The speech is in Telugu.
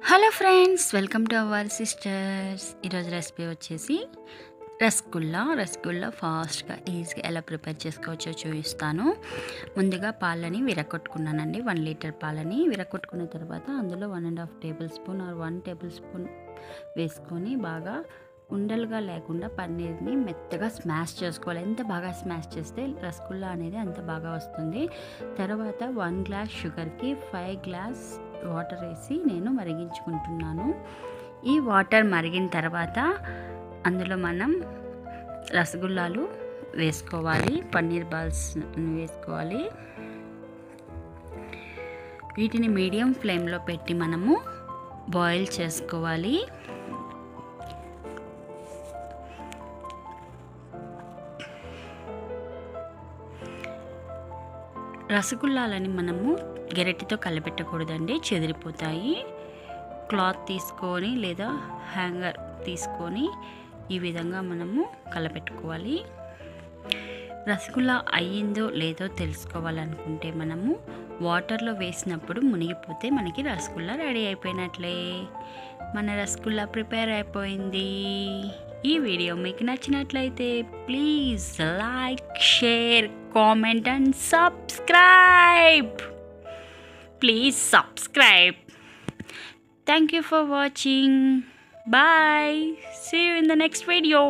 Hello friends, welcome to our sisters. ఈరోజు రెసిపీ వచ్చేసి రసగుల్లా ఫాస్ట్గా ఈజీగా ఎలా ప్రిపేర్ చేసుకోవచ్చో చూపిస్తాను. ముందుగా పాలని విరగొట్టుకున్నానండి. 1 లీటర్ పాలని విరగొట్టుకున్న తర్వాత అందులో 1.5 table spoon or 1 table spoon వేసుకొని బాగా ఉండలుగా లేకుండా పన్నీర్ని మెత్తగా స్మాష్ చేసుకోవాలి. ఎంత బాగా స్మాష్ చేస్తే రసగుల్లా అనేది అంత బాగా వస్తుంది. తర్వాత 1 గ్లాస్ షుగర్కి 5 గ్లాస్ వాటర్ వేసి నేను మరిగించుకుంటున్నాను. ఈ వాటర్ మరిగిన తర్వాత అందులో మనం రసగుల్లాలు వేసుకోవాలి. పన్నీర్ బాల్స్ వేసుకోవాలి. వీటిని మీడియం ఫ్లేమ్లో పెట్టి మనము బాయిల్ చేసుకోవాలి. రసగుల్లాలని మనము గెరటితో కలపెట్టకూడదండి, చెదిరిపోతాయి. క్లాత్ తీసుకొని లేదా హ్యాంగర్ తీసుకొని ఈ విధంగా మనము కలపెట్టుకోవాలి. రసగుల్లా అయ్యిందో లేదో తెలుసుకోవాలనుకుంటే మనము వాటర్లో వేసినప్పుడు మునిగిపోతే మనకి రసగుల్లా రెడీ అయిపోయినట్లే. మన రసగుల్లా ప్రిపేర్ అయిపోయింది. ఈ వీడియో మీకు నచ్చినట్లయితే please like, share, comment and subscribe. Please subscribe. Thank you for watching. Bye. See you in the next video.